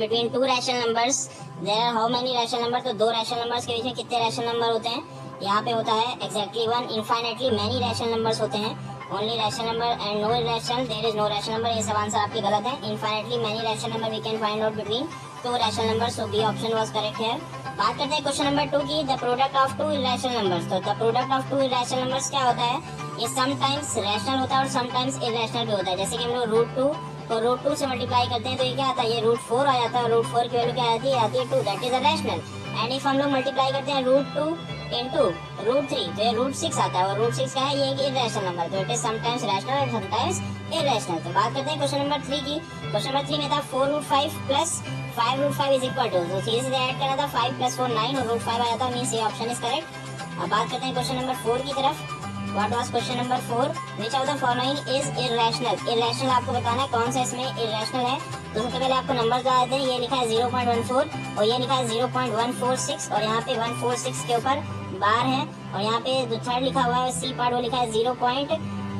Between two rational numbers there are how many rational number, तो दो rational numbers के बीच में कितने रैशनल नंबर होते हैं, यहाँ पे होता है exactly one. Infinitely many rational numbers होते हैं, only rational number and no irrational, there is no rational number. ये सब आंसर आपके गलत है। Infinitely many rational number we can find out between two rational numbers, so B option was correct here. बात करते हैं क्वेश्चन नंबर 2 की, the product of two irrational numbers. तो the product of two irrational numbers क्या होता है, ये sometimes rational होता है और समटाइम्स इरेशनल भी होता है। जैसे कि हम लोग रूट 2 को रूट 2 से मल्टीप्लाई करते हैं तो ये क्या आता है, ये रूट 4 आ जाता है, और रूट 4 की वैल्यू क्या आती है 2, that is a rational. And if हम लोग मल्टीप्लाई करते हैं रूट 2 इंटू रूट 3 तो ये रूट 6 आता है, और रूट 6 क्या है, ये एक इरेशनल नंबर, तो it is sometimes rational and sometimes irrational. तो बात करते हैं क्वेश्चन नंबर 3 की। क्वेश्चन नंबर 3 में था 4 root 5 plus 5 root 5 is equal to, तो सीधे सीधे ऐड करना था 5 प्लस 4 9 और रूट 5 आ जाता है, मींस ये ऑप्शन इज करेक्ट। अब बात करते हैं क्वेश्चन नंबर 4 की तरफ। What was question number 4, which of the following is irrational. Irrational आपको बताना है कौन सा इसमें इररेशनल है। तो सबसे पहले आपको नंबर बता देते हैं, ये लिखा है 0.14 और ये लिखा है 0.146 और यहाँ पे 146 के ऊपर बार है, और यहाँ पे जो थर्ड लिखा हुआ है सी पार्ट वो लिखा है 0 पॉइंट,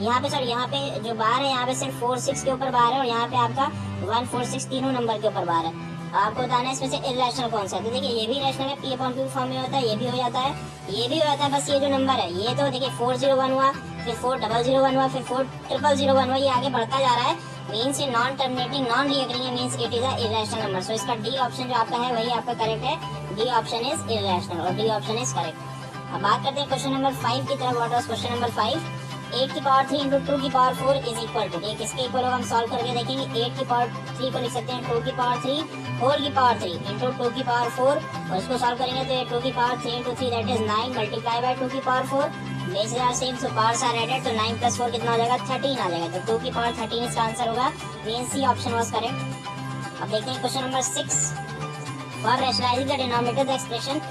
यहाँ पे सॉरी यहाँ पे जो बार है यहाँ पे सिर्फ 46 के ऊपर बार है, और यहाँ पे आपका 146 तीनों नंबर के ऊपर बार है। आपको बताना है इसमें से इररेशनल कौन सा है। तो देखिए ये भी रैशनल है, p अपॉन q फॉर्म में होता है, ये भी हो जाता है, ये भी हो जाता है, बस ये जो नंबर है ये तो देखिए 401 हुआ, फिर 4001 हुआ, फिर 4001 हुआ, ये आगे बढ़ता जा रहा है, मींस ये नॉन टर्मिनेटिंग नॉन रीअकरिंग है, means it is a irrational number. So इसका डी ऑप्शन जो आपका है वही आपका करेक्ट है, डी ऑप्शन इज इररेशनल और डी ऑप्शन इज करेक्ट। अब बात करते हैं क्वेश्चन नंबर 5 की तरफ। व्हाट वाज क्वेश्चन नंबर 5, 8 की पावर 3 इंटू 2 की पावर 4 इज इक्वल टू, ये किसके इक्वल होगा हम सॉल्व करके देखेंगे। 8 की पावर 3 को लिख सकते हैं 2 की पावर 3 4 की पावर 3 इंटू 2 की पावर 4, और इसको सॉल्व करेंगे तो ये 2 की power 3 into 3 that is 9 multiply by 2 की power 4, base are same so powers are added, तो 9 प्लस 4 कितना हो जाएगा 13 आ जाएगा, तो 2 की पावर 13 इसका आंसर होगा, mean C option was correct. अब देखते हैं question number 6, for rationalising the denominator the expression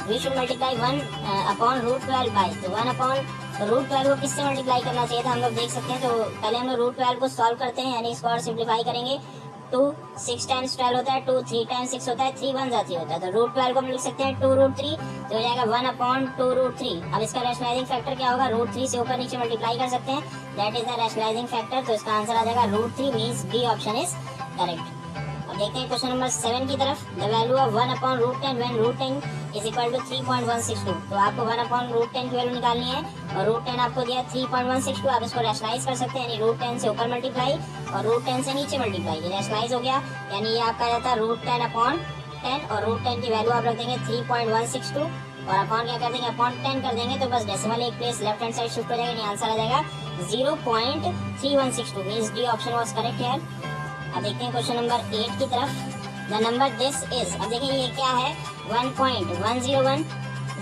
we should multiply 1 upon root 12 by, तो 1 अपॉन रूट 12 को किससे मल्टीप्लाई करना चाहिए था हम लोग देख सकते हैं। तो पहले हम लोग रूट 12 को सॉल्व करते हैं, यानी इसको और सिंप्लीफाई करेंगे। 2 6 टाइम्स 12 होता है, 2 3 टाइम्स 6 होता है, 3 1 3 होता है, तो रूट 12 को हम लिख सकते हैं 2 रूट 3, तो हो जाएगा 1 अपॉन 2 रूट 3। अब इसका रैशनलाइजिंग फैक्टर क्या होगा, रूट 3 से ऊपर नीचे मल्टीप्लाई कर सकते हैं, that is the rationalising factor, तो इसका आंसर आ जाएगा root 3, means B option is correct. अब देखते हैं क्वेश्चन नंबर 7 की तरफ। The value of 1 upon root 10 when root 10 is equal to 3.162, तो आपको 1 अपॉन रूट 10 की वैल्यू निकालनी है, और रूट 10 आपको दिया 3.162, आप इसको रैशनलाइज कर सकते हैं, यानी रूट 10 से ऊपर मल्टीप्लाई और रूट 10 से नीचे मल्टीप्लाई, ये रैशनलाइज हो गया, यानी ये आपका जाता है रूट 10 अपॉन 10, और रूट 10 की वैल्यू आप रख देंगे 3.162 और अपॉन क्या कर देंगे, अपॉन 10 कर देंगे, तो बस डेसिमल एक place left hand side shift हो जाएगा, यानी आंसर आ जाएगा 0.3162, means D option was correct here. अब देखते हैं क्वेश्चन नंबर 8 की तरफ। द नंबर दिस इज, अब देखिए ये क्या है 1.101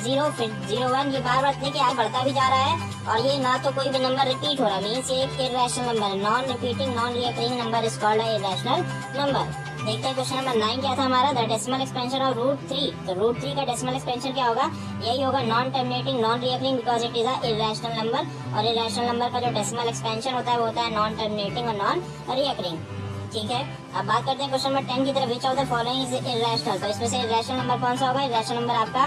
0 फिर 01, ये बार बार देखिए आगे बढ़ता भी जा रहा है, और ये ना तो कोई भी नंबर रिपीट हो रहा है, मींस ये एक इररेशनल नंबर है, non repeating non recurring number is called a irrational number. देखते हैं क्वेश्चन नंबर 9 क्या था हमारा, the decimal expansion of root 3, तो रूट 3 का डेसिमल एक्सपेंशन क्या होगा, यही होगा non terminating non recurring, because it is a irrational number, और इररेशनल नंबर का जो डेसिमल एक्सपेंशन होता है वो होता है नॉन टर्मिनेटिंग और नॉन रीअकरिंग। ठीक है, अब बात करते हैं क्वेश्चन नंबर 10 की तरफ। विच of the following is irrational, तो इसमें से इररेशनल नंबर कौन सा होगा, इररेशनल नंबर आपका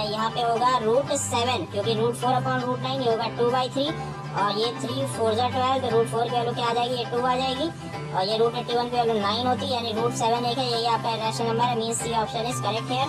यहाँ पे होगा रूट 7, क्योंकि रूट 4 अपॉन रूट 9 ये होगा 2/3, और ये 3 4 12, तो रूट 4 की वैल्यू क्या आ जाएगी, ये 2 आ जाएगी, और ये रूट 81 की वैल्यू 9 होती है, यानी रूट 7 एक है, यही आपका इररेशनल नंबर है, means C option is correct here.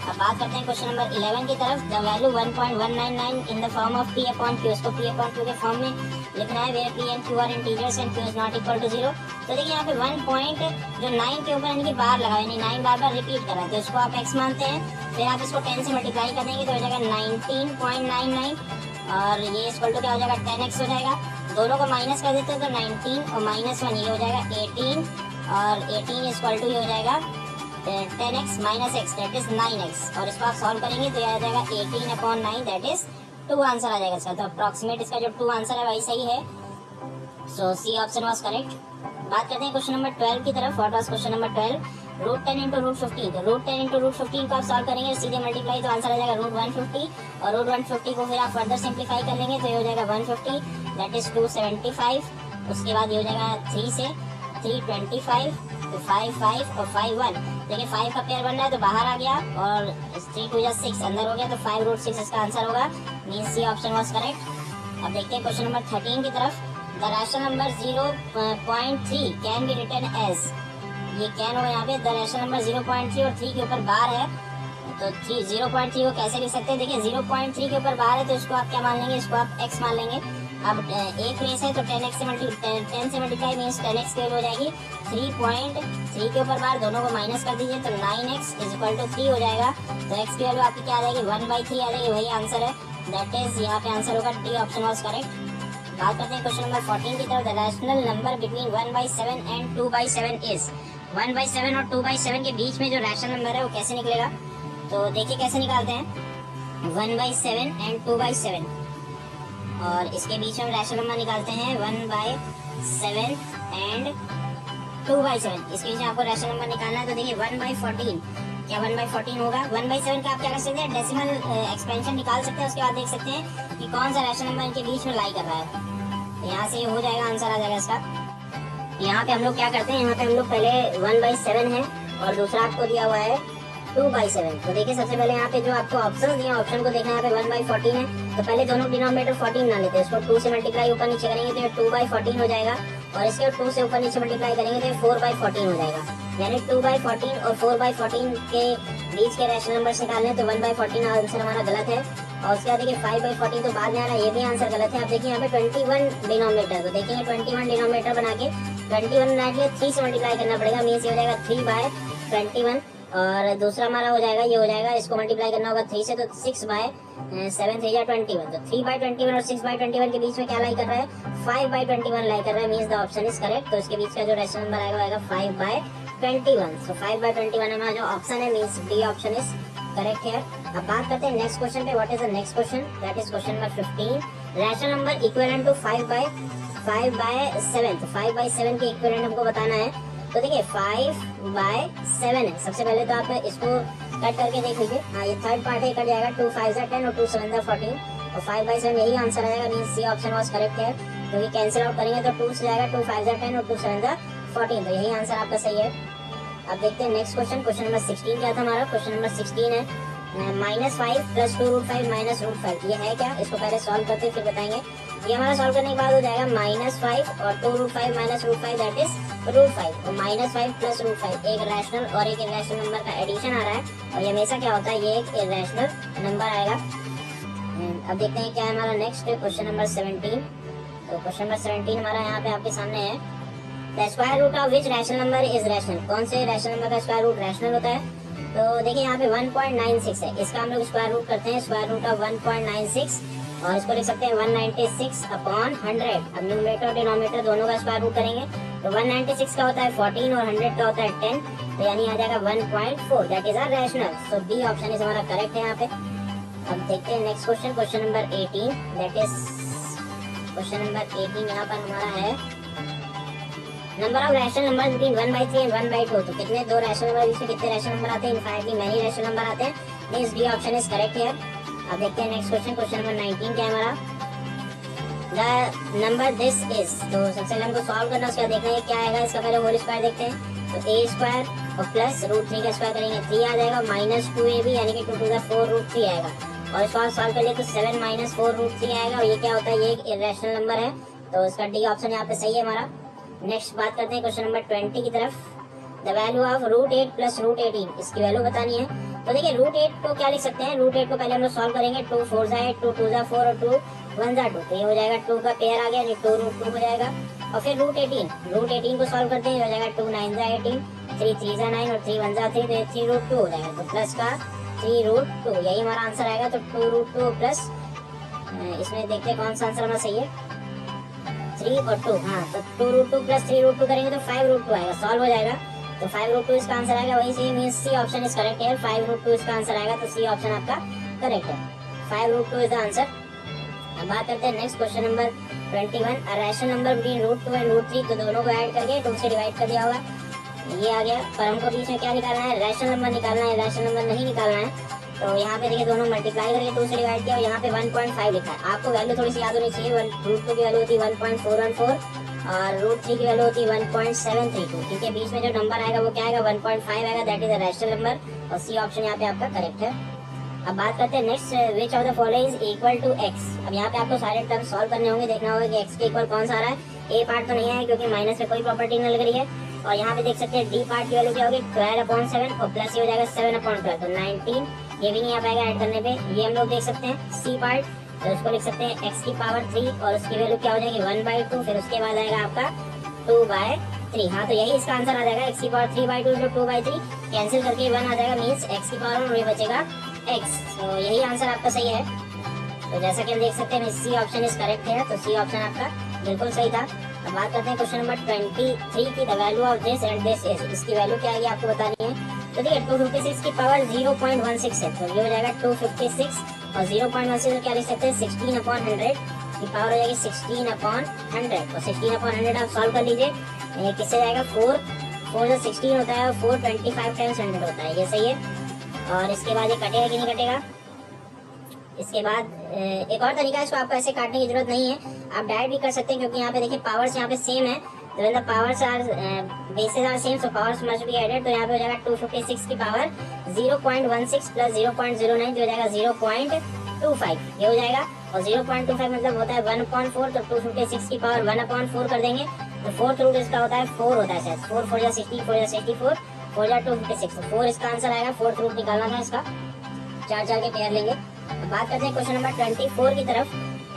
अब बात करते हैं क्वेश्चन नंबर 11 की तरफ। The value 1.199 in the form of p upon q, इसको p अपॉन q के फॉर्म में लिखना है, where p and q are integers and q is not equal to 0। तो देखिए यहाँ पे 1 पॉइंट जो 9 के ऊपर यानी कि बार लगा, यानी 9 बार बार रिपीट कर रहा है, तो इसको आप x मानते हैं, फिर आप इसको 10 से मल्टीप्लाई कर देंगे तो हो जाएगा 19.99, और ये इक्वल टू क्या हो जाएगा 10x हो जाएगा, दोनों को माइनस कर देते हैं तो 19 और -1 ये हो जाएगा 18, और 18 इक्वल टू ये हो जाएगा 10x minus x that is 9x, और इसको आप सॉल्व करेंगे तो ये आ जाएगा 18 अपॉन 9 दैट इज 2 आंसर आ जाएगा इसका, तो अप्रॉक्सीमेट इसका जो 2 आंसर है वही सही है, so C option was correct. बात करते हैं क्वेश्चन नंबर 12 की तरफ। What was question number 12, root 10 into root 15, तो रूट 10 इंटू रूट 15 को आप सॉल्व करेंगे सीधे मल्टीप्लाई, तो आंसर आ जाएगा रूट 150, और रूट 150 को फिर आप फर्दर सिंप्लीफाई कर लेंगे तो ये हो जाएगा 150 दैट इज 275, उसके बाद ये हो जाएगा 3 से 325, तो 5 5 और 5 1, देखिए 5 का पेयर बन रहा है तो बाहर आ गया, और 3 2 जा 6 अंदर हो गया, तो 5 रूट 6 इसका आंसर होगा, means C option was correct. अब देखते हैं क्वेश्चन नंबर 13 की तरफ। The rational number 0.3 can be written as, ये कैन होगा यहाँ पे। द रैशनल नंबर 0.3 और 3 के ऊपर बार है, तो 0.3 को कैसे लिख सकते हैं? देखिए 0.3 के ऊपर बार है तो इसको आप क्या मान लेंगे? इसको आप x मान लेंगे। अब एक प्लेस है तो 10 से मल्टीप्लाई मीन्स 10x की वैल्यू हो जाएगी 3.3 के ऊपर बार, दोनों को माइनस कर दीजिए तो 9x = 3 हो जाएगा। तो x की वैल्यू आपकी क्या आ जाएगी? 1/3 आ जाएगी, वही आंसर है। दैट इज यहाँ पे आंसर होगा डी ऑप्शन वाज करेक्ट। बात करते हैं क्वेश्चन नंबर 14 की तरफ। The rational number between 1/7 and 2/7 is. 1/7 और 2/7 के बीच में जो रैशनल नंबर है वो कैसे निकलेगा? तो देखिए कैसे निकालते हैं। 1/7 एंड 2/7 और इसके बीच में रैशनल नंबर निकालते हैं 1/7 एंड 2/7। इसके बीच में आपको रैशनल नंबर निकालना है। तो देखिए 1/14, क्या 1/14 होगा? 1/7 का आप क्या कर सकते हैं? डेसिमल एक्सपेंशन निकाल सकते हैं। उसके बाद देख सकते हैं कि कौन सा रैशनल नंबर इनके बीच में लाई कर रहा है। यहाँ से हो जाएगा, आंसर आ जाएगा इसका। यहाँ पे हम लोग क्या करते हैं, यहाँ पे हम लोग पहले 1/7 है और दूसरा आपको दिया हुआ है 2/7। तो देखिए सबसे पहले यहाँ पे जो आपको ऑप्शन दिया, ऑप्शन को देखना है। यहाँ पे 1/14 है तो पहले दोनों डिनोमिनेटर 14 ना लेते हैं, इसको 2 से मल्टीप्लाई ऊपर नीचे करेंगे तो ये 2/14 हो जाएगा और इसके 2 से ऊपर नीचे मल्टीप्लाई करेंगे तो ये 4/14 हो जाएगा। यानी 2/14 और 4/14 के बीच के रैशनल नंबर निकालने, तो 1/14 आंसर हमारा गलत है। और उसके बाद देखिए 5/14 तो बाद में आ रहा है, ये भी आंसर गलत है। आप देखिए यहाँ पे 21 डिनोमिनेटर, तो देखेंगे 21 डिनोमिनेटर बना के 21 बनाने के लिए 3 से मल्टीप्लाई करना पड़ेगा, मीन्स ये हो जाएगा 3/21। और दूसरा हमारा हो जाएगा, ये हो जाएगा, इसको मल्टीप्लाई करना होगा 3 से, तो 6/7 3 या 21। तो 3/21 और 6/21 के बीच में क्या लाई कर रहा है? 5/21 लाई कर रहा है, means the option is correct. तो इसके बीच का जो रैशनल नंबर आएगा वो आएगा 5/21। सो 5/21 हमारा जो ऑप्शन है, means D option is correct है। अब बात करते हैं नेक्स्ट क्वेश्चन पे। What is the next question? That is question number 15। Rational number equivalent to 5/7। तो 5/7 के इक्विवेलेंट हमको बताना है। तो देखिए 5/7 है। सबसे पहले तो आप इसको कट करके देख लीजिए। हाँ, ये थर्ड पार्ट है, कट जाएगा। 2 5 10 और 2 7 14 और 5/7 यही आंसर आएगा, means C option was correct है। क्योंकि कैंसिल आउट करेंगे तो 2 से जाएगा, 2 5 10 और 2 7 14, तो यही आंसर आपका सही है। अब देखते हैं नेक्स्ट क्वेश्चन। क्वेश्चन नंबर 16 क्या था हमारा? क्वेश्चन नंबर 16 है -5 + 2√5 - √5। ये है क्या? इसको पहले सॉल्व करते हैं फिर बताएंगे। ये हमारा सॉल्व करने के बाद हो जाएगा -5 और 2√5 - √5 दैट इज √5। तो -5 + √5 एक रैशनल और एक इरेशनल नंबर का एडिशन आ रहा है और ये हमेशा क्या होता है, ये एक इरेशनल नंबर आएगा। अब देखते हैं क्या है हमारा नेक्स्ट क्वेश्चन नंबर 17। तो क्वेश्चन नंबर 17 हमारा यहाँ पे आपके सामने है। The square root of which rational number is rational. कौन से रैशनल नंबर का स्क्वायर रूट रैशनल होता है? तो देखिए यहाँ पे 1.96 है, इसका हम लोग स्क्वायर रूट करते हैं। स्क्वायर रूट ऑफ 1.96 और इसको लिख सकते हैं 196/100। अब न्यूमरेटर और डिनोमिनेटर दोनों का स्क्वायर रूट करेंगे तो 196 का होता है 14 और 100 का होता है 10, तो यानी आ जाएगा 1.4। That is our rational. So D option is हमारा करेक्ट है यहाँ पे। अब देखते हैं next question. Question number 18 that is question number 18 यहाँ पर हमारा है number of rational number between 1/3 and 1/2। तो कितने दो रैशनल नंबर बीच में कितने रैशनल नंबर आते हैं? इनफाइनाइटली मेनी रैशनल नंबर आते हैं, means D option is correct है। अब देखते हैं नेक्स्ट क्वेश्चन। क्वेश्चन नंबर 19 क्या है हमारा? The number this is. तो सबसे पहले हमको सॉल्व करना, उसका देखना है क्या आएगा। इसका पहले होल स्क्वायर देखते हैं। तो a स्क्वायर और प्लस √3 का स्क्वायर करेंगे 3 आ जाएगा, -2ab यानी कि 2 to the 4 √3 आएगा। और इसको सॉल्व कर लिए तो 7 - 4 √3 आएगा और ये क्या होता है? ये एक इरेशनल नंबर है, तो इसका डी ऑप्शन यहाँ पे सही है हमारा। नेक्स्ट बात करते हैं क्वेश्चन नंबर 20 की तरफ। द वैल्यू ऑफ √8 + √18, इसकी वैल्यू बतानी है। तो देखिए √8 को क्या लिख सकते हैं? √8 को पहले हम लोग सॉल्व करेंगे। 2 4 × 8, 2 2 × 4 और 2 1 × 2, तो ये हो जाएगा 2 का पेयर आ गया, यानी 2√2 हो जाएगा। और फिर √18 को सॉल्व करते हैं, हो जाएगा 2 9 × 18, 3 3 × 9 और 3 1 × 3, तो ये 3√2 हो जाएगा। तो प्लस का 3√2 यही हमारा आंसर आएगा। तो 2√2 प्लस इसमें देखते हैं कौन सा आंसर हमारा सही है। 3 और 2, हाँ, तो 2√2 प्लस 3√2 करेंगे तो 5√2 आएगा, सॉल्व हो जाएगा। तो 5√2 इसका आंसर आएगा। वही से means C option is correct है। 5√2 इसका आंसर आएगा, तो सी ऑप्शन आपका करेक्ट है। 5√2 इज द आंसर। अब बात करते हैं next question number 21। A rational number between √2 and √3, तो दोनों को ऐड करके 2 से डिवाइड कर दिया हुआ है, ये आ गया। पर हमको बीच में क्या निकालना है? रैशनल नंबर निकालना है, रैशनल नंबर नहीं निकालना है। तो यहाँ पे देखिए दोनों मल्टीप्लाई करके 2 से डिवाइड किया और यहाँ पे 1.5 लिखा है। आपको वैल्यू थोड़ी सी याद होनी चाहिए। √2 की वैल्यू होती है 1.414 और √3 की वैल्यू होती है 1.732, ठीक है। बीच में जो नंबर आएगा वो क्या आएगा? 1.5 आएगा, that is a rational number और सी ऑप्शन यहाँ पे आपका करेक्ट है। अब बात करते हैं next, which of the following is equal to x। अब यहाँ पे आपको सारे टर्म सॉल्व करने होंगे, देखना होगा कि x के इक्वल कौन सा आ रहा है। ए पार्ट तो नहीं है क्योंकि माइनस पे कोई प्रॉपर्टी नहीं लग रही है। और यहाँ पे देख सकते हैं डी पार्ट की वैल्यू क्या होगी 12/7 और प्लस ये हो जाएगा 7/12 तो 19, ये भी नहीं आ पाएगा ऐड करने पे। ये हम लोग देख सकते हैं सी पार्ट, तो उसको लिख सकते हैं x की पावर 3 और उसकी वैल्यू क्या हो जाएगी 1/2, फिर उसके बाद आएगा आपका 2/3। हाँ तो यही इसका आंसर आ जाएगा, x की पावर 3/2 इंटू 2/3 कैंसिल करके 1 आ जाएगा, मीन्स x की पावर और ये बचेगा x। तो यही आंसर आपका सही है। तो जैसा कि हम देख सकते हैं सी ऑप्शन इज करेक्ट है, तो सी ऑप्शन आपका बिल्कुल सही था। अब बात करते हैं क्वेश्चन नंबर 23 की, the value of this and this is, इसकी वैल्यू क्या है आपको बतानी है। तो देखिए 256 की पावर 0.16 है, तो ये हो जाएगा 256 और 0.16 क्या लिख सकते हैं 16/100 की पावर हो जाएगी 16/100, तो 16/100 आप सॉल्व कर लीजिए। ये किससे जाएगा 4 जो 16 होता है और 4 25 टाइम्स 100 होता है, ये सही है। और इसके बाद ये कटेगा कि नहीं कटेगा। इसके बाद एक और तरीका है, इसको आपको ऐसे काटने की जरूरत नहीं है, आप डायरेक्ट भी कर सकते हैं, क्योंकि यहाँ पे देखिए पावर्स यहाँ पे सेम है, तो when the powers are bases are same so powers must be added. तो यहाँ पे हो जाएगा 256 की पावर 0.16 प्लस 0.09 जो हो जाएगा 0.25, ये हो जाएगा। और 0.25 मतलब होता है 1/4, तो 256 की पावर 1/4 कर देंगे, तो फोर्थ रूट इसका होता है 4 होता है शायद, 4 4 जा 60, 4 जा 64, 4 जा 256, तो 4 इसका आंसर आएगा। फोर्थ रूट निकालना था इसका, 4 के पेयर लेंगे। बात करते हैं क्वेश्चन नंबर 24 की तरफ।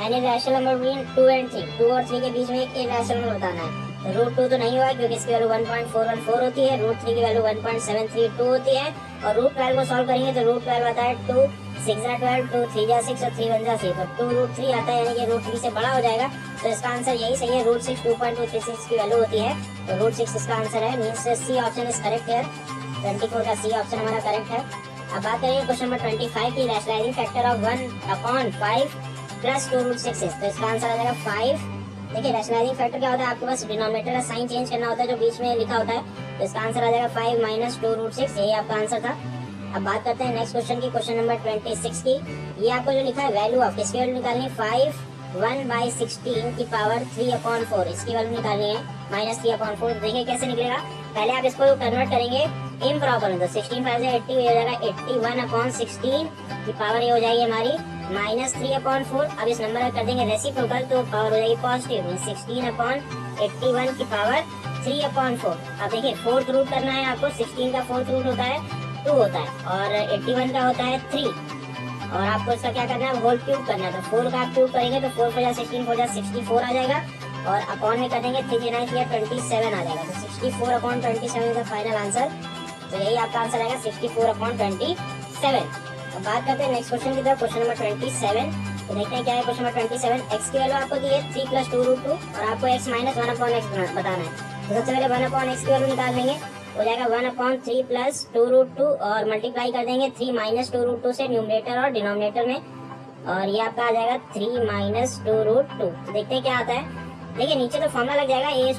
Any rational number between 2 and 3, 2 और 3 के बीच में एक इरैशनल नंबर बताना है। तो रूट 2 तो नहीं होगा क्योंकि इसकी वैल्यू 1.414 होती है, रूट 3 की वैल्यू 1.732 होती है, और रूट 12 को सॉल्व करेंगे तो रूट 12 आता है 2 6 जा 12, 2 3 जा 6 और 3 1 जा 3, तो 2 रूट 3 आता है, यानी कि रूट 3 से बड़ा हो जाएगा, तो इसका आंसर यही सही है। रूट 6 2.236 की वैल्यू होती है, तो रूट 6 इसका आंसर है, means C option is correct है। 24 का सी ऑप्शन हमारा करेक्ट है। अब बात करेंगे क्वेश्चन नंबर 25 की, rationalising factor of 1/5 plus 2 root 6, तो इसका आंसर आ जाएगा 5। देखिए रैशनलाइजिंग फैक्टर क्या होता है, आपको बस डिनोमिनेटर का साइन चेंज करना होता है जो बीच में लिखा होता है, तो इसका आंसर आ जाएगा 5 माइनस 2 रूट 6, यही आपका आंसर था। अब बात करते हैं नेक्स्ट क्वेश्चन की, क्वेश्चन नंबर 26 की। ये आपको जो लिखा है वैल्यू ऑफ, इसकी वैल्यू निकालनी है 5 1/16 की पावर 3/4, इसकी वैल्यू निकालनी है माइनस 3/4। देखिए कैसे निकलेगा, पहले आप इसको कन्वर्ट करेंगे इम्प्रॉपर में, तो 16 5 से 80 हो जाएगा 81/16 की पावर ये हो जाएगी हमारी माइनस 3/4। अब इस नंबर कर देंगे रेसिप्रोकल, तो पावर हो जाएगी पॉजिटिव, 16/81 की पावर 3/4। अब देखिए फोर्थ रूट करना है आपको, 16 का फोर्थ रूट होता है 2 होता है, और 81 का होता है 3, और आपको इसका क्या करना है होल क्यूब करना है, तो 4 का आप क्यूब करेंगे तो 4 4 16 4 64 आ जाएगा, और अपॉन में कर देंगे 3 9 27 आ जाएगा, तो 64/27 का फाइनल आंसर, तो यही आपका आंसर आएगा 64/27। अब बात करते हैं नेक्स्ट क्वेश्चन की तरफ, क्वेश्चन नंबर 27। तो देखते हैं क्या है क्वेश्चन नंबर 27। x की वैल्यू आपको दी है 3 + 2 रूट 2, और आपको x माइनस 1/x बताना है, तो सबसे पहले 1/x की वैल्यू निकाल लेंगे, हो जाएगा 1/3 + 2 रूट 2, और मल्टीप्लाई कर देंगे 3 माइनस 2 रूट 2 से न्यूमरेटर और डिनोमिनेटर में, और ये आपका आ जाएगा 3 माइनस 2 रूट 2। तो देखते हैं क्या आता है। देखिए नीचे तो फॉर्मूला लग जाएगा a²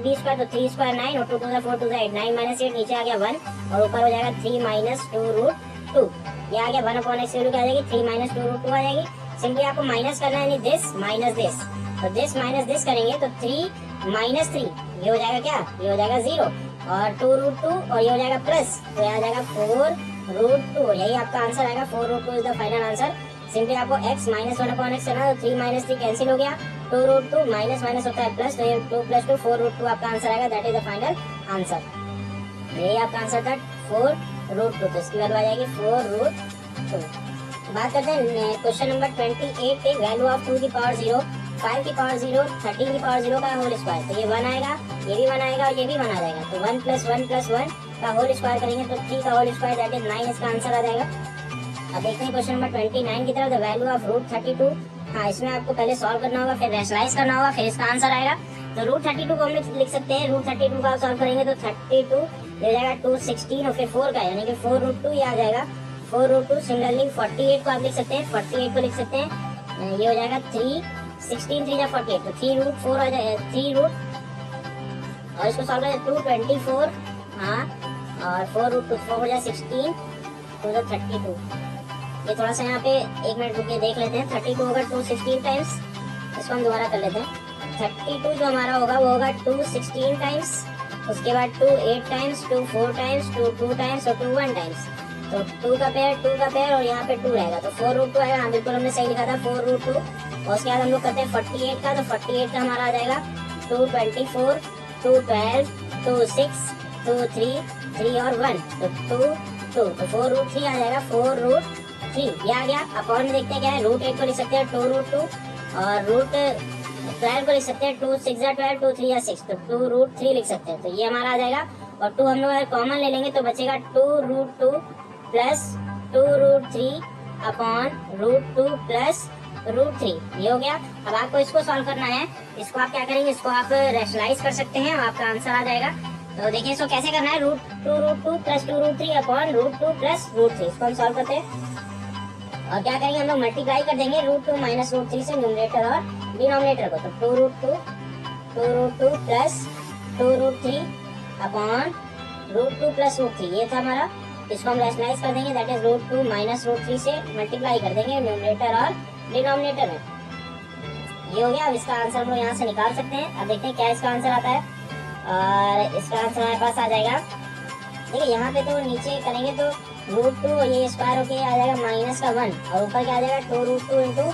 - b², तो 3 स्क्वायर 9 और 2 2 4 2 8, 9 - 8 नीचे आ गया 1, और ऊपर हो जाएगा 3 माइनस 2 रूट 2, ये आ गया 1/x वैल्यू क्या आ जाएगी 3 माइनस 2 रूट 2 आ जाएगी। सिंपली आपको माइनस करना है, यानी दिस माइनस दिस, तो दिस माइनस दिस करेंगे तो 3 माइनस 3 ये हो जाएगा क्या, ये हो जाएगा 0, और 2 रूट 2 और ये हो जाएगा प्लस, तो ये आ जाएगा 4 रूट 2, यही आपका आंसर आएगा 4 root 2 is the final answer. Simply आपको x माइनस 1/x करना, तो 3 माइनस 3 कैंसिल हो गया, 2 रूट 2 माइनस माइनस होता है प्लस, तो ये 2 + 2 4 रूट 2 आपका आंसर आएगा, that is the final answer. यही आपका आंसर था 4 रूट 2, तो इसकी वैल्यू आ जाएगी 4 रूट 2। बात करते हैं क्वेश्चन नंबर 28 पे, वैल्यू ऑफ 2 की पावर 0, 5 की पावर 0, 13 की पावर 0 का होल स्क्वायर, तो ये 1 आएगा, ये भी 1 आएगा और ये भी 1 आ जाएगा, तो 1 + 1 + 1 का होल स्क्वायर करेंगे तो 3 का होल स्क्वायर दैट इज 9 इसका आंसर आ जाएगा। अब देखते हैं क्वेश्चन नंबर 29 की तरफ, द वैल्यू ऑफ रूट 32। हाँ इसमें आपको पहले सॉल्व करना होगा, फिर रैशनलाइज करना होगा, फिर इसका आंसर आएगा। तो रूट 32 को हम लोग लिख सकते हैं, रूट 32 का सॉल्व करेंगे तो 32 ये जाएगा 216 और फिर 4 का, यानी कि 4 रूट 2 ये आ जाएगा 4 रूट 2। सिमिलरली 48 को आप लिख सकते हैं, 48 को लिख सकते हैं, ये हो जाएगा 3 16 3 जा 48, तो 3 रूट 4 आ जाएगा, 3 रूट, और इसको सॉल्व करें 224, हाँ, और 4 रूट 2 4 हो जाए 16 2 जा 32। ये थोड़ा सा यहाँ पे 1 मिनट रुके देख लेते हैं, 32 होगा 2 16 टाइम्स, इसको हम दोबारा कर लेते हैं। 32 जो हमारा होगा वो होगा 2 16 टाइम्स, उसके बाद 2 8 टाइम्स, 2 4 टाइम्स, 2 2 टाइम्स और 2 1 टाइम्स, तो 2 का पेयर और यहाँ पे 2 रहेगा, तो 4 रूट 2 आएगा। हाँ बिल्कुल हमने सही लिखा था 4 रूट 2। और उसके बाद हम लोग करते हैं 48 का, तो 48 का हमारा आ जाएगा 224 212 2 6 2 3 3 और 1 तो 2 2 तो 4 रूट 3 आ जाएगा 4 रूट 3 ये आ गया। अपॉन में देखते हैं क्या है, रूट 8 को लिख सकते हैं 2 रूट 2 और रूट 12 को लिख सकते हैं 2 6 12 2 3 या 6 तो 2 रूट 3 लिख सकते हैं। तो ये हमारा आ जाएगा और 2 हम लोग कॉमन ले लेंगे तो बचेगा 2 root 2 plus 2 root 3 upon root 2 plus root 3 ये हो गया। अब आपको इसको सॉल्व करना है, इसको आप क्या करेंगे, इसको आप रैशनलाइज कर सकते हैं और आपका आंसर आ जाएगा। तो देखिए इसको कैसे करना है, root 2 plus 2 root 3 upon root 2 plus root 3 इसको हम सॉल्व करते हैं और क्या करेंगे हम लोग मल्टीप्लाई कर देंगे रूट 2 माइनस रूट 3 से न्यूमरेटर और डिनोमिनेटर को। तो 2 root 2 plus 2 root 3 upon root 2 plus root 3 ये था हमारा। इसको हम रैशनलाइज कर देंगे, that is root 2 minus root 3 से मल्टीप्लाई कर देंगे न्यूमरेटर और डिनोमिनेटर में। ये हो गया। अब इसका आंसर हम लोग यहाँ से निकाल सकते हैं। अब देखते हैं क्या इसका आंसर आता है और इसका आंसर हमारे पास आ जाएगा। देखिए यहाँ पे तो नीचे करेंगे तो रूट 2 ये स्क्वायर होके आ जाएगा माइनस का 1 और ऊपर क्या आ जाएगा 2 रूट 2 इंटू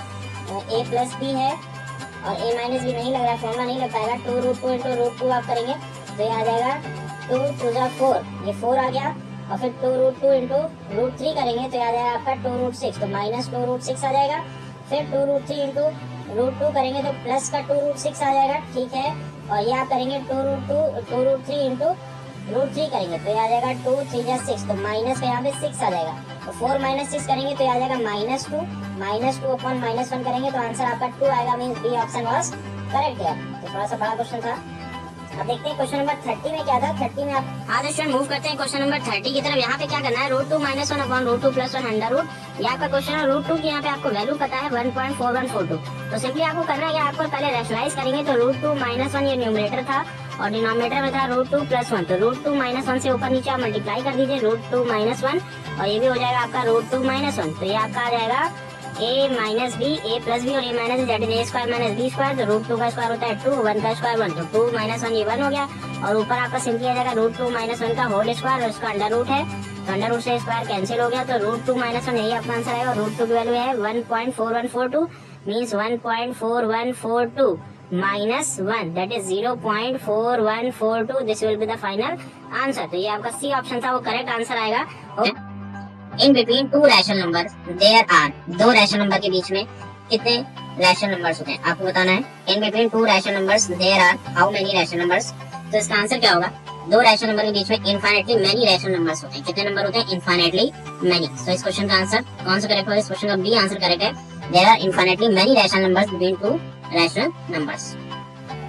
ए प्लस बी है और ए माइनस बी नहीं लग रहा है, फॉर्मूला नहीं लग पाएगा। 2 रूट 2 इंटू रूट 2 आप करेंगे तो ये आ जाएगा 2 2 जा 4 ये 4 आ गया और फिर 2 रूट 2 इंटू रूट 3 करेंगे तो आ जाएगा आपका 2 रूट 6 तो माइनस 2 रूट 6 आ जाएगा। फिर 2 रूट 3 इंटू रूट 2 करेंगे तो प्लस का 2 रूट 6 आ जाएगा, ठीक है। और ये आप करेंगे 2 रूट 3 इंटू रूट 3 करेंगे तो ये आ जाएगा 2 3 जा 6 तो माइनस का यहाँ पे 6 आ जाएगा। तो 4 माइनस 6 करेंगे तो ये आ जाएगा माइनस 2 अपॉन माइनस 1 करेंगे तो आंसर आपका 2 आएगा, means B option was correct है। तो थोड़ा सा बड़ा क्वेश्चन था। अब देखते हैं क्वेश्चन नंबर 30 में क्या था। 30 में आप आज स्टूडेंट मूव करते हैं क्वेश्चन नंबर 30 की तरफ। यहाँ पे क्या करना है, root 2 minus 1 upon root 2 plus 1 under root. ये आपका क्वेश्चन है। रूट 2 की यहाँ पे आपको वैल्यू पता है 1.4142 तो सिंपली आपको करना है कि आपको पहले रैशनलाइज करेंगे तो रूट 2 माइनस 1 ये न्यूमरेटर था और डिनोमिनेटर में था रूट 2 प्लस 1 तो रूट 2 माइनस 1 से ऊपर नीचे आप मल्टीप्लाई कर दीजिए रूट 2 माइनस 1 और ये भी हो जाएगा आपका रूट 2 माइनस 1 तो ये आपका आ जाएगा a minus B A plus B और a minus that is a square minus b square. तो रूट 2 का स्क्वायर होता है 2 1 का स्क्वायर 1 तो 2 माइनस 1 ये 1 हो गया और ऊपर आपका सिंपली आ जाएगा रूट 2 माइनस 1 का होल स्क्वायर और उसका अंडर रूट है तो अंडर रूट से स्क्वायर कैंसिल हो गया तो रूट 2 माइनस 1 यही आपका आंसर आएगा। रूट 2 की वैल्यू है 1.4142 means 1.4142 minus 1 that is 0.4142 this will be the final answer। तो ये आपका सी ऑप्शन था वो करेक्ट आंसर आएगा। In between two rational numbers there are दो रैशनल नंबर के बीच में कितने रैशनल नंबर्स होते हैं आपको बताना है। In between two rational numbers there are how many rational numbers. तो इसका आंसर क्या होगा, दो रैशनल नंबर के बीच में इनफाइनाइटली मेनी रैशनल नंबर्स होते हैं। कितने नंबर होते हैं, इनफाइनाइटली मेनी। तो इस क्वेश्चन का आंसर कौन सा करेक्ट होगा, इस क्वेश्चन का बी आंसर करेक्ट है। There are infinitely many rational numbers between two rational numbers.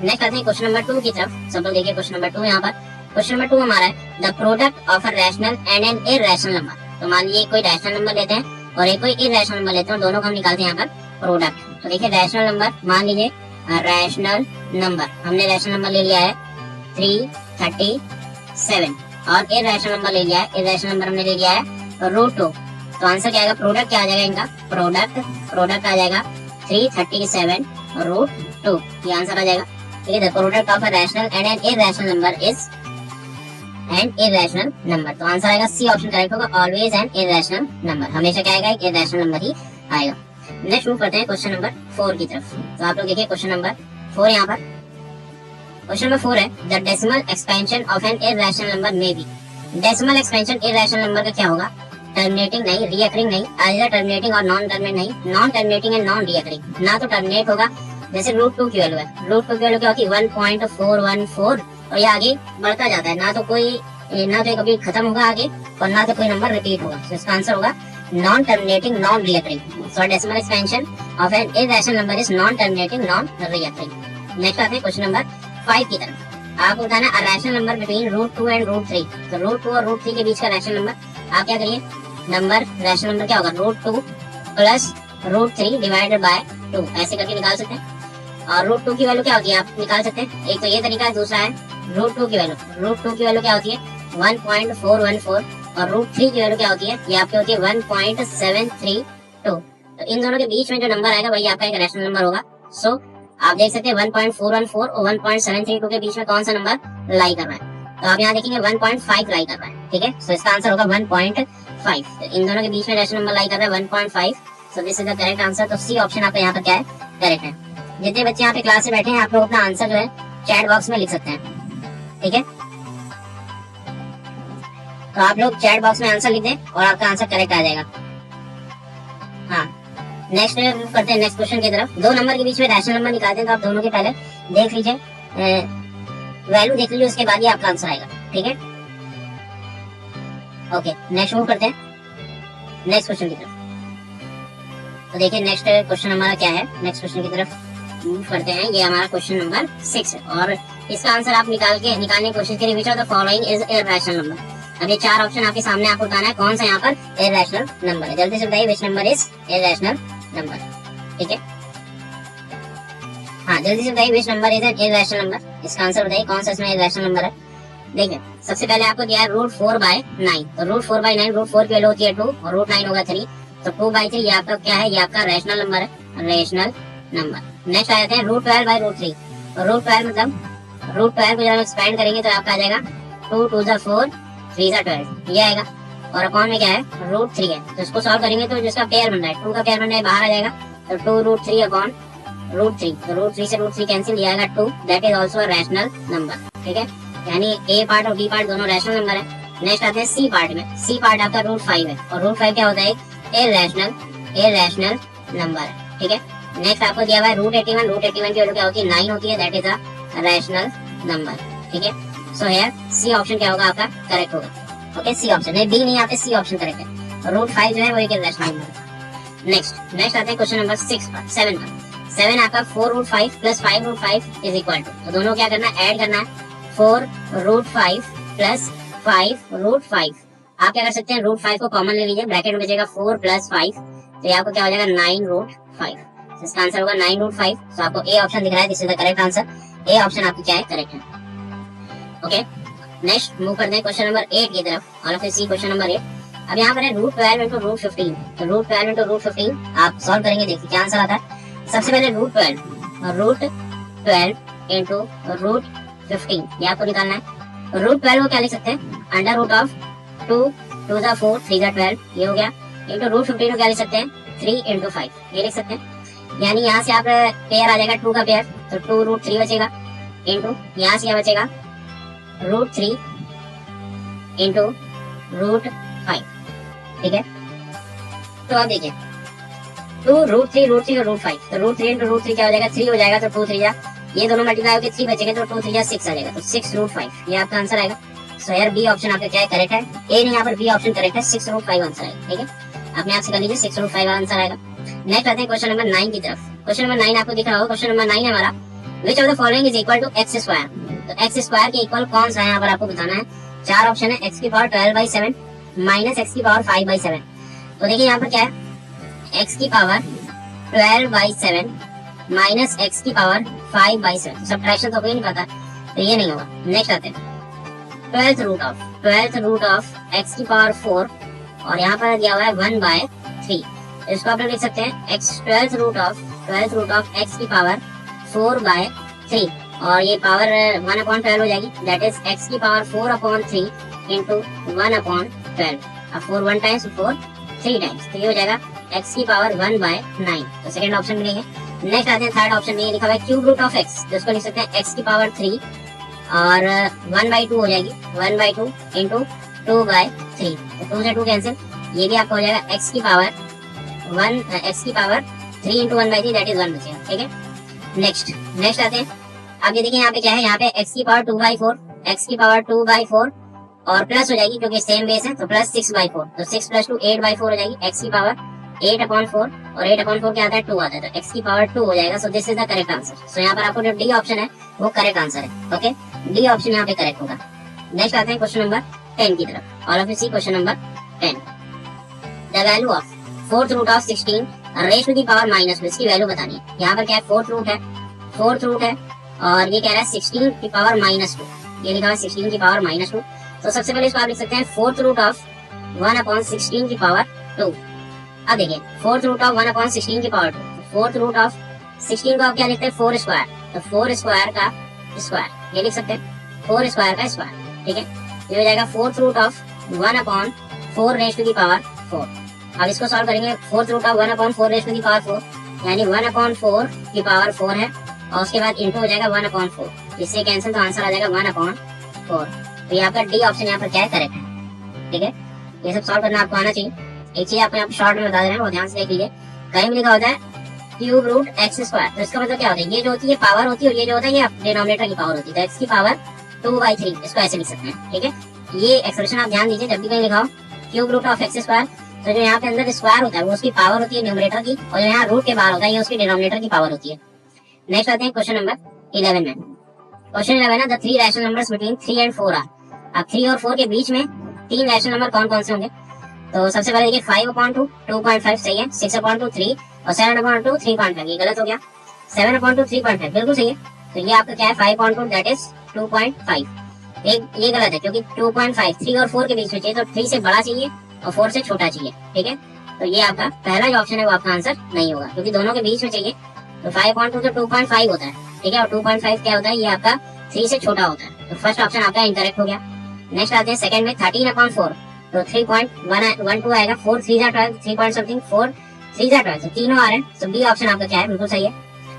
Next आते हैं क्वेश्चन नंबर 2 की तरफ। सब लोग देखिए क्वेश्चन नंबर 2 यहाँ पर। क्वेश्चन नंबर 2 हमारा है the product of a rational and an irrational number. तो मान लीजिए कोई रैशनल नंबर लेते हैं और एक कोई इरैशनल नंबर लेते हैं, दोनों को हम निकालते हैं यहाँ पर प्रोडक्ट। तो देखिए रैशनल नंबर, मान लीजिए रैशनल नंबर हमने रैशनल नंबर ले लिया है 337 और इरैशनल नंबर ले लिया है, इरैशनल नंबर हमने ले लिया है √2। तो आंसर क्या आएगा, प्रोडक्ट क्या आ जाएगा इनका, प्रोडक्ट आ जाएगा 337 √2 ये आंसर आ जाएगा। ठीक है, the product of a rational and an irrational number is an irrational number. तो आंसर आएगा सी ऑप्शन करेक्ट होगा, ऑलवेज एन इरैशनल नंबर। हमेशा क्या आएगा, एक इरैशनल नंबर ही आएगा। नेक्स्ट मूव करते हैं क्वेश्चन नंबर 4 की तरफ। तो आप लोग देखिए क्वेश्चन नंबर 4 यहाँ पर। क्वेश्चन नंबर 4 है the decimal expansion of an irrational number may be. Decimal expansion irrational number का क्या होगा, टर्मिनेटिंग नहीं, रिकरिंग नहीं, आइदर टर्मिनेटिंग और नॉन टर्मिनेट नहीं, non terminating and non recurring. ना तो टर्मिनेट होगा, जैसे √2 की वैल्यू है, √2 की वैल्यू क्या होती है 1.414 और ये आगे बढ़ता जाता है, ना तो ये कभी खत्म होगा आगे और ना तो कोई नंबर रिपीट होगा। तो इसका आंसर होगा non terminating non recurring. So decimal expansion of an irrational number is non terminating non recurring. Next आते हैं क्वेश्चन नंबर 5 की तरफ। आपको बताना है रैशनल नंबर बिटवीन √2 एंड √3। तो √2 और √3 के बीच का रैशनल नंबर आप क्या करिए, नंबर रैशनल नंबर क्या होगा, √2 प्लस √3 डिवाइडेड बाय 2 ऐसे करके निकाल सकते हैं। और √2 की वैल्यू क्या होती है आप निकाल सकते हैं, एक तो ये तरीका है, दूसरा है √2 की वैल्यू क्या होती है 1.414 और √3 की वैल्यू क्या होती है, ये आपकी होती है 1.732। तो इन दोनों के बीच में जो नंबर आएगा वही आपका एक रैशनल नंबर होगा। सो आप देख सकते हैं 1.414 और 1.732 के बीच में कौन सा नंबर लाई कर रहा है। तो आप यहाँ देखेंगे 1.5 लाई कर रहा है। ठीक है, सो इसका आंसर होगा 1.5। तो इन दोनों के बीच में रैशनल नंबर लाई कर रहा है 1.5। सो this is the correct answer. तो सी ऑप्शन आपका यहाँ पर क्या है, करेक्ट है। जितने बच्चे यहाँ पे क्लास में बैठे हैं आप लोग अपना आंसर जो है चैट बॉक्स में लिख सकते हैं। ठीक है, तो आप लोग चैट बॉक्स में आंसर लिख दें और आपका आंसर करेक्ट आ जाएगा। हाँ, नेक्स्ट मूव करते हैं नेक्स्ट क्वेश्चन की तरफ। 2 नंबर के बीच में रैशनल नंबर निकालते हैं, तो आप दोनों के पहले देख लीजिए, वैल्यू देख लीजिए, उसके बाद ही आपका आंसर आएगा। ठीक है, ओके, नेक्स्ट मूव करते हैं नेक्स्ट क्वेश्चन की तरफ। तो देखिए नेक्स्ट क्वेश्चन हमारा क्या है, नेक्स्ट क्वेश्चन की तरफ मूव करते हैं। ये हमारा क्वेश्चन नंबर 6 है और इसका आंसर आप निकालने की कोशिश करिए। विच of the following is irrational number. अब ये 4 ऑप्शन आपके सामने, आपको बताना है कौन सा यहाँ पर इररेशनल नंबर है। जल्दी से बताइए which number is irrational number. ठीक है, हाँ, जल्दी से बताइए which number is N irrational number. इसका आंसर बताइए कौन सा इसमें इररेशनल नंबर है। देखिए सबसे पहले आपको दिया है √4/9, तो √4/9, √4 की वैल्यू होती है 2 और √9 होगा 3, तो 2/3 ये आपका क्या है, ये आपका रैशनल नंबर है, रेशनल नंबर। नेक्स्ट आ जाते हैं √12/√3, तो √12 मतलब √12 को जब हम एक्सपेंड करेंगे तो आपका आ जाएगा 2 2 × 4 3 × 12, ये आएगा। और अपॉन में क्या है, √3 है, तो इसको सॉल्व करेंगे तो जिसका पेयर बन रहा है 2 का पेयर बन रहा है बाहर आ जाएगा, तो 2√3 अपॉन √3, तो √3 से √3 कैंसिल, दिया आएगा 2, that is also rational number. ठीक है, यानी ए पार्ट और बी पार्ट दोनों रैशनल नंबर है। नेक्स्ट आते हैं सी पार्ट में। सी पार्ट आपका √5 है और √5 क्या होता है, इररेशनल नंबर है। ठीक है, नेक्स्ट आपको दिया हुआ है √81, √81 की वैल्यू क्या होती है, 9 होती है, that is a rational number. ठीक है, सो हियर सी ऑप्शन क्या होगा आपका, करेक्ट होगा। ओके, सी ऑप्शन, नहीं बी नहीं, यहाँ पे सी ऑप्शन करेक्ट है। √5 जो है वो एक इररेशनल नंबर है। नेक्स्ट आते हैं क्वेश्चन नंबर 7 पर। 7 आपका 4√5 + 5√5 इज इक्वल टू, तो दोनों क्या करना है, ऐड करना है, 4√5 + 5√5। आप क्या कर सकते हैं, √5 को कॉमन ले लीजिए, ब्रैकेट में बचेगा 4 + 5, तो ये आपको क्या हो जाएगा 9√5। इसका आंसर होगा 9√5। तो आपको ए ऑप्शन दिख रहा है, this is the correct answer. A option आपकी क्या है, करेक्ट है। ओके, नेक्स्ट मूव करते हैं क्वेश्चन नंबर 8 की तरफ। All of you see question number 8। अब यहाँ पर है √12 × √15, तो √12 × √15 आप सॉल्व करेंगे, देखिए क्या आंसर आता है। सबसे पहले √12 × √15 ये आपको निकालना है। √12 को क्या लिख सकते हैं, √2 2 × 4 3 × 12, ये हो गया, इंटू √15 को क्या लिख सकते हैं, 3 × 5, ये लिख सकते हैं। यानी यहाँ से आप पेयर आ जाएगा 2 का पेयर, तो 2√3 बचेगा, इंटू यहाँ से क्या बचेगा, √3 × √5। ठीक है, तो अब देखिए 2 √3 और √5, तो √3 × √3 क्या हो जाएगा, 3 हो जाएगा, तो 2 3 जा, ये दोनों मल्टीप्लाई होकर 3 बचेंगे, तो 2 3 जा 6 आ जाएगा, तो 6√5 ये आपका आंसर आएगा। सो यार बी ऑप्शन आपका क्या है, करेक्ट है। ए नहीं, यहाँ पर बी ऑप्शन करेक्ट है, 6√5 आंसर आएगा। ठीक है, अपने आप से कर लीजिए, 6√5 आंसर आएगा। नेक्स्ट आते हैं क्वेश्चन नंबर 9 की तरफ। क्वेश्चन नंबर 9 आपको दिख रहा होगा, क्वेश्चन नंबर 9 है हमारा, which of the following is equal to x²। तो x² के इक्वल कौन सा है, यहाँ पर आपको बताना है। 4 ऑप्शन है, x⁻12/7 - x⁻5/7। तो देखिए यहाँ पर क्या है, x⁻12/7 - x⁻5/7, सब्ट्रैक्शन तो कोई नहीं पता, तो ये नहीं होगा। नेक्स्ट आते हैं 12th रूट ऑफ x⁴, और यहाँ पर दिया हुआ है 1/3, इसको आप लोग लिख सकते हैं 12th रूट ऑफ x⁴/3, और ये पावर 1/12 हो जाएगी, दैट इज x⁴/3 इंटू 1/12। अब 4 1 टाइम्स, 4 3 टाइम्स, तो ये हो जाएगा x⁻1/9, तो सेकंड ऑप्शन मिलेंगे। नेक्स्ट आते हैं थर्ड ऑप्शन में, ये लिखा हुआ है क्यूब रूट ऑफ x, जिसको लिख सकते हैं x⁻3 और 1/2 हो जाएगी, 1/2 इंटू 2/3, तो 2 से 2 कैंसिल, ये भी आपको हो जाएगा x⁻3 इंटू 1/3, दैट इज 1 बचेगा। ठीक है, नेक्स्ट आते हैं। अब ये देखिए यहाँ पे क्या है, यहाँ पे x⁻2/4 और प्लस हो जाएगी क्योंकि सेम बेस है, तो प्लस 6/4, तो 6 + 2 8/4 हो जाएगी, x⁻8/4, और 8/4 क्या आता है, 2 आता है, तो x⁻2 हो जाएगा। So this is the correct answer. So यहाँ पर आपको जो डी ऑप्शन है वो करेक्ट आंसर है। ओके, डी ऑप्शन यहाँ पे करेक्ट होगा। नेक्स्ट आते हैं क्वेश्चन नंबर 10 की तरफ। All of you see question number 10। The value of 4th root of 16 raise to the power -2, इसकी वैल्यू बतानी है। यहाँ पर क्या है, 4th रूट है और ये कह रहा है 16 की पावर -2, ये लिखा हुआ है 16 की पावर -2। तो सबसे पहले इसको आप लिख सकते हैं 4th रूट ऑफ 1/16 की पावर 2। अब देखिए 4th रूट ऑफ 1/16 की पावर 2, 4th रूट ऑफ 16 को आप क्या लिखते हैं, 4 स्क्वायर, तो 4 स्क्वायर का स्क्वायर, ये लिख सकते हैं 4 स्क्वायर का स्क्वायर। ठीक है, ये हो जाएगा 4th root of 1/4 raise to the power 4। अब इसको सॉल्व करेंगे, 4th root of 1/4 raise to the power 4, यानी 1/4 की पावर 4 है, और उसके बाद इंटू हो जाएगा 1/4, इससे कैंसिल, तो आंसर आ जाएगा 1/4। तो ये आपका डी ऑप्शन यहाँ पर क्या है, करेक्ट है। ठीक है, ये सब सॉल्व करना आपको आना चाहिए। एक चीज आपको यहाँ शॉर्ट में बता दे रहे हैं, वो ध्यान से देख लीजिए। कहीं भी लिखा होता है क्यूब रूट एक्स स्क्वायर, तो इसका मतलब क्या होता है, ये जो होती है पावर होती है और ये जो होता है ये डिनोमिनेटर की पावर होती है, तो एक्स की पावर 2/3, इसको ऐसे लिख सकते हैं। ठीक है, ये एक्सप्रेशन आप ध्यान दीजिए, जब भी कहीं लिखा हो cube root of X square, तो जो यहाँ पे अंदर स्क्वायर होता है वो उसकी पावर होती है न्यूमरेटर की, और जो यहाँ रूट के बाहर होता है ये उसकी डिनोमिनेटर की पावर होती है। नेक्स्ट आते हैं क्वेश्चन नंबर 11 में। क्वेश्चन 11 है the 3 rational numbers between 3 and 4 are. अब 3 और 4 के बीच में 3 रैशनल नंबर कौन कौन से होंगे? तो सबसे पहले देखिए 5/2 2.5 सही है, 6/2 3 और 7/2 3.5, ये गलत हो गया। 7/2 3.5 बिल्कुल सही है, तो ये आपका क्या है 5/2 दैट इज 2.5। एक ये गलत है क्योंकि 2.5 3 और 4 के बीच में चाहिए, तो 3 से बड़ा चाहिए और 4 से छोटा चाहिए। ठीक है, तो ये आपका पहला जो ऑप्शन है वो आपका आंसर नहीं होगा, क्योंकि दोनों के बीच में चाहिए। तो 5/2 तो 2.5 होता है, ठीक है, और 2.5 क्या होता है, ये आपका 3 से छोटा होता है, तो फर्स्ट ऑप्शन आपका इनकरेक्ट हो गया। नेक्स्ट आते हैं सेकंड में 13/4, तो 3.12 आएगा, 4 3 12 3 पॉइंट समथिंग, 4 3 12, तो तीनों आ रहे हैं, तो बी ऑप्शन आपका क्या है, बिल्कुल सही है,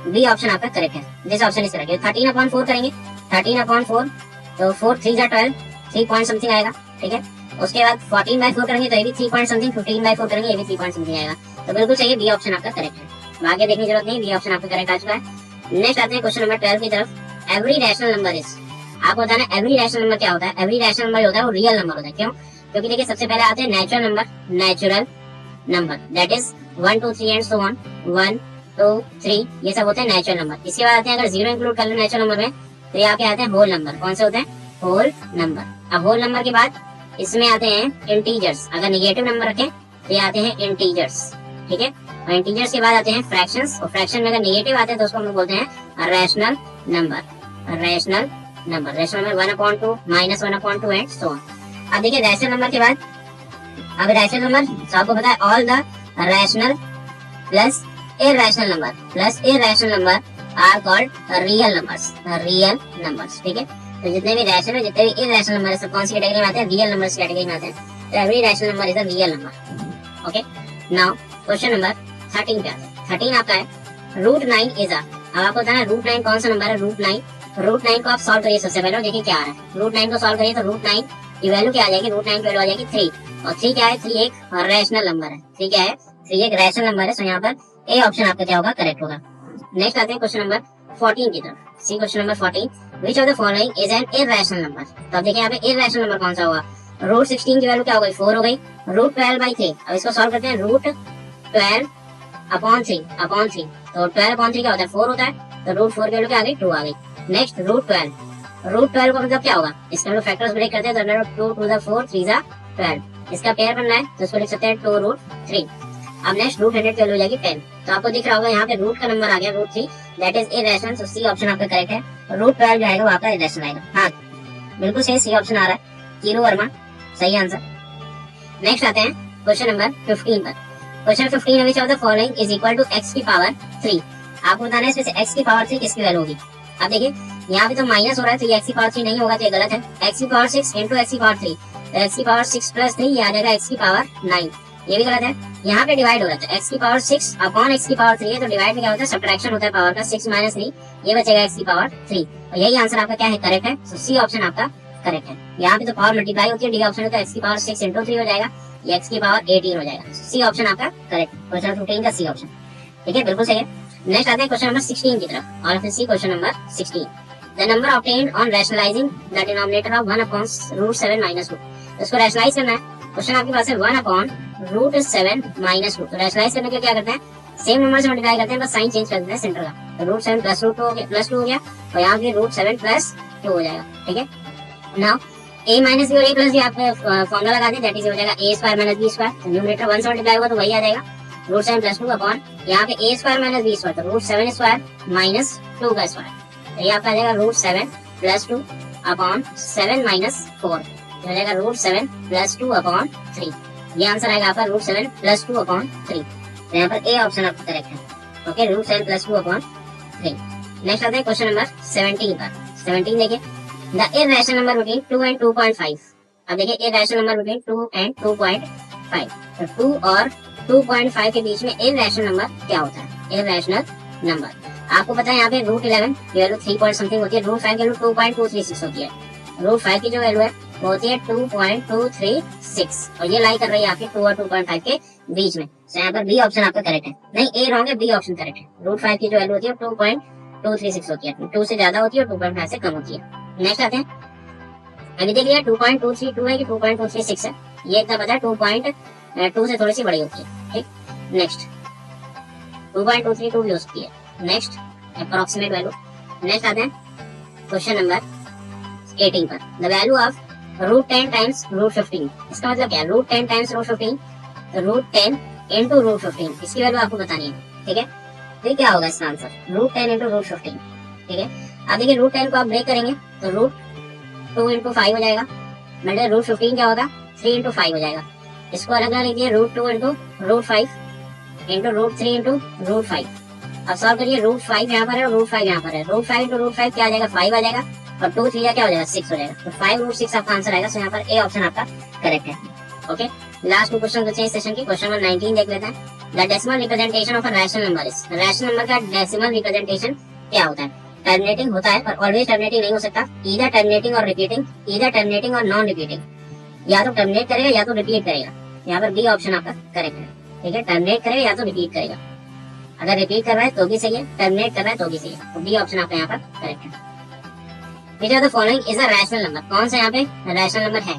बी ऑप्शन आपका करेक्ट है। This option is correct. 13/4 करेंगे, 13/4 तो 4 3 12 3 पॉइंट समथिंग आएगा। ठीक है, उसके बाद 14/4 करेंगे तो ये भी 3 पॉइंट समथिंग, 15/4 करेंगे ये भी 3 पॉइंट समथिंग आएगा, तो बिल्कुल सही है, बी ऑप्शन आपका करेक्ट है। आगे देखने की जरूरत नहीं, बी ऑप्शन आपका करेक्ट आ चुका है। नेक्स्ट आते हैं क्वेश्चन नंबर 12 की तरफ। एवरी रैशनल नंबर इज, आपको बताना है एवरी रैशनल नंबर क्या होता है। एवरी रैशनल नंबर होता है वो रियल नंबर होता है। क्यों? क्योंकि देखिए सबसे पहले आते हैं natural number that is 1 2 3 and so on, 1 2 3 ये सब होते हैं नेचुरल नंबर। इसके बाद आते हैं, अगर जीरो इंक्लूड कर लो नेचुरल नंबर में, तो ये आपके आते हैं होल नंबर। कौन से होते हैं? Whole number. अब होल नंबर के बाद इसमें आते हैं इंटीजर्स, अगर नेगेटिव नंबर रखें तो ये आते हैं इंटीजर्स। ठीक है, और इंटीजर्स के बाद आते हैं फ्रैक्शंस, और फ्रैक्शन में अगर नेगेटिव आते हैं तो उसको हम लोग बोलते हैं rational number. Rational number 1/2 -1/2 and so on. अब देखिए रैशनल नंबर के बाद, अब रैशनल नंबर तो आपको पता है all the rational plus irrational number are called real numbers. ठीक है, तो जितने भी रैशनल है जितने भी इरैशनल नंबर है सब कौन सी कैटेगरी में आते हैं? रियल नंबर्स कैटेगरी में आते हैं। तो every rational number is a real number. Okay, now question number 13 पे आते हैं। 13 आपका है √9 इज अ। अब आपको बताना है √9 कौन सा नंबर है। √9 को आप सॉल्व करिए सबसे पहले, देखिए क्या आ रहा है। √9 को सॉल्व करिए तो √9 की वैल्यू क्या आ जाएगी? √9 की वैल्यू आ जाएगी 3, और 3 क्या है? 3 एक रैशनल नंबर है। 3 क्या है? 3 एक रैशनल नंबर है, सो यहाँ पर ए ऑप्शन आपका क्या होगा? करेक्ट होगा। नेक्स्ट आते हैं क्वेश्चन नंबर 14 की तरफ। C question number 14, which of the following is an irrational number. तो अब देखिए यहाँ पे इरैशनल नंबर कौन सा होगा? √16 की वैल्यू क्या हो गई? 4 हो गई। √12/3, अब इसको सॉल्व करते हैं। √12/3 तो 12/3 क्या होता है? 4 होता है, तो √4 की वैल्यू क्या आ गई? 2 आ गई। नेक्स्ट √12 का मतलब क्या होगा? इसका हम लोग फैक्टर्स ब्रेक करते हैं, तो 2 to the 4 3 जा 12, इसका पेयर बनना है तो इसको लिख सकते हैं 2√3। अब नेक्स्ट √100 की वैल्यू हो जाएगी 10। तो आपको दिख रहा होगा यहाँ पे रूट का नंबर आ गया √3, that is irrational, so C option आपका करेक्ट है। √12 जो आएगा वो आपका इरैशनल आएगा। हाँ बिल्कुल सही, सी ऑप्शन आ रहा है, कीरू वर्मा, सही आंसर। नेक्स्ट आते हैं क्वेश्चन नंबर 15 पर। क्वेश्चन 15 है, which of the following is equal to x की पावर 3। आपको बताना है इसमें से x की पावर 3 किसकी वैल्यू होगी। अब देखिए यहाँ पे तो माइनस हो रहा है, तो ये x की पावर 3 नहीं होगा, तो ये गलत है। x की पावर 6 इंटू x की पावर 3, तो x की पावर 6 प्लस 3 ये आ जाएगा x की पावर 9, ये भी गलत है। यहाँ पे डिवाइड हो रहा है, x की पावर 6 अपॉन x की पावर 3 है, तो डिवाइड में क्या होता है? सब्ट्रैक्शन होता है पावर का, 6 - 3 ये बचेगा x की पावर 3, और यही आंसर आपका क्या है? करेक्ट है। सो सी ऑप्शन आपका करेक्ट है। यहाँ पे तो पावर मल्टीप्लाई होती है, डी ऑप्शन है, तो x की पावर 6 इंटू 3 हो जाएगा, ये x की पावर 18 हो जाएगा। सी ऑप्शन आपका करेक्ट, क्वेश्चन 15 का सी ऑप्शन। ठीक है, बिल्कुल सही है। नेक्स्ट आते हैं क्वेश्चन नंबर 16 की तरफ, और फिर C question number 16, the number obtained on rationalising the denominator of 1/√7 - 2। इसको रैशनलाइज करना है। क्वेश्चन आपके पास है 1/√7 - 2, तो रैशनलाइज करने के लिए क्या करते हैं? सेम नंबर से मल्टीप्लाई करते हैं, बस साइन चेंज कर देते हैं सेंटर का, तो √7 + √2 हो गया, +2 हो गया, और यहाँ पे √7 + 2 हो जाएगा। ठीक है, नाउ a माइनस बी और a प्लस बी आपको फॉर्मूला लगा दें, दैट इज हो जाएगा a² - b², तो न्यूमरेटर 1 से मल्टीप्लाई होगा तो वही आ जाएगा, √7 + 2 अपॉन यहाँ पे a² - b², तो √7² - 2², तो ये आपका आ जाएगा √7 + 2 अपॉन 7 - 4, हो जाएगा √7 + 2 अपॉन 3, ये आंसर आएगा आपका √7 + 2 अपॉन 3, तो यहाँ पर ए ऑप्शन आपका करेक्ट है। Okay, √7 + 2 upon 3। नेक्स्ट आता है क्वेश्चन नंबर 17 पर। 17 देखिए, the irrational number between 2 and 2.5। अब देखिए इरैशनल नंबर बिटवीन 2 and 2.5, तो 2 और 2.5 के बीच में इरैशनल नंबर क्या होता है? इरैशनल नंबर आपको पता है यहाँ पे √11 की वैल्यू 3 पॉइंट समथिंग होती है, √5 की वैल्यू 2.236 होती है, √5 की जो वैल्यू है वो होती है 2.236 और ये लाई कर रही है आपके 2 और 2.5 के बीच में। तो यहाँ पर बी ऑप्शन आपका करेक्ट है। नहीं, ए रॉन्ग है, बी ऑप्शन करेक्ट है। √5 की जो वैल्यू होती है 2.236 होती है, 2 से ज्यादा होती है और 2.5 से कम होती है। नेक्स्ट आते हैं, अभी देख लिया 2.232 है कि 2.236 है, ये इतना पता है 2.2 से थोड़ी सी बड़ी होती है। ठीक, नेक्स्ट 2.232 भी हो सकती है। Next approximate value. नेक्स्ट आते हैं क्वेश्चन नंबर 18 पर। द वैल्यू ऑफ √10 टाइम्स √15, इसका मतलब क्या है? √10 टाइम्स √15, √10 इंटू √15, इसकी वैल्यू आपको बतानी है। ठीक है, फिर क्या होगा इसका आंसर? √10 इंटू √15। ठीक है, अब देखिए √10 को आप ब्रेक करेंगे तो √2 इंटू 5 हो जाएगा, मतलब √15 क्या होगा? 3 इंटू 5 हो जाएगा। इसको अलग अलग लिखिए, √2 इंटू √5 इंटू √3 इंटू √5। अब सॉल्व करिए, √5 यहाँ पर है और √5 यहाँ पर है। √5 इंटू √5 क्या आ जाएगा? 5 आ जाएगा और 2 3 क्या हो जाएगा? 6 हो जाएगा। तो 5√6 आपका आंसर आएगा। सो यहाँ पर ए ऑप्शन आपका करेक्ट है। ओके, लास्ट 2 क्वेश्चन बचे हैं इस सेशन की। क्वेश्चन नंबर 19 देख लेते हैं। The decimal representation of a rational number is, rational number का डेसिमल रिप्रेजेंटेशन क्या होता है? टर्मिनेटिंग होता है, पर ऑलवेज टर्मिनेटिंग नहीं हो सकता। ईदर टर्मिनेटिंग और रिपीटिंग, ईदर टर्मिनेटिंग और नॉन रिपीटिंग, या तो टर्मिनेट करेगा या तो रिपीट करेगा। यहाँ पर बी ऑप्शन आपका करेक्ट है। ठीक है, टर्मिनेट करेगा या तो रिपीट करेगा। अगर रिपीट कर रहा है तो भी सही है, टर्मिनेट कर रहा है तो भी सही है। तो बी ऑप्शन आपका यहाँ पर करेक्ट है। विच of the following is a rational number, कौन सा यहाँ पे रैशनल नंबर है?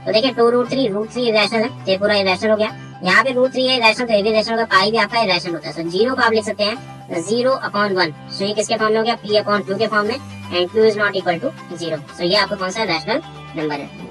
तो देखिए 2√3, √3 रैशनल है, ये पूरा इरेशनल हो गया। यहाँ पे √3 है इरेशनल, तो ये भी इरेशनल होगा। पाई भी आपका इरेशनल होता है। सो 0 को आप लिख सकते हैं 0/1। सो ये किसके फॉर्म में हो गया? p/q के फॉर्म में, and q is not equal to 0। सो ये आपका कौन सा रैशनल नंबर है?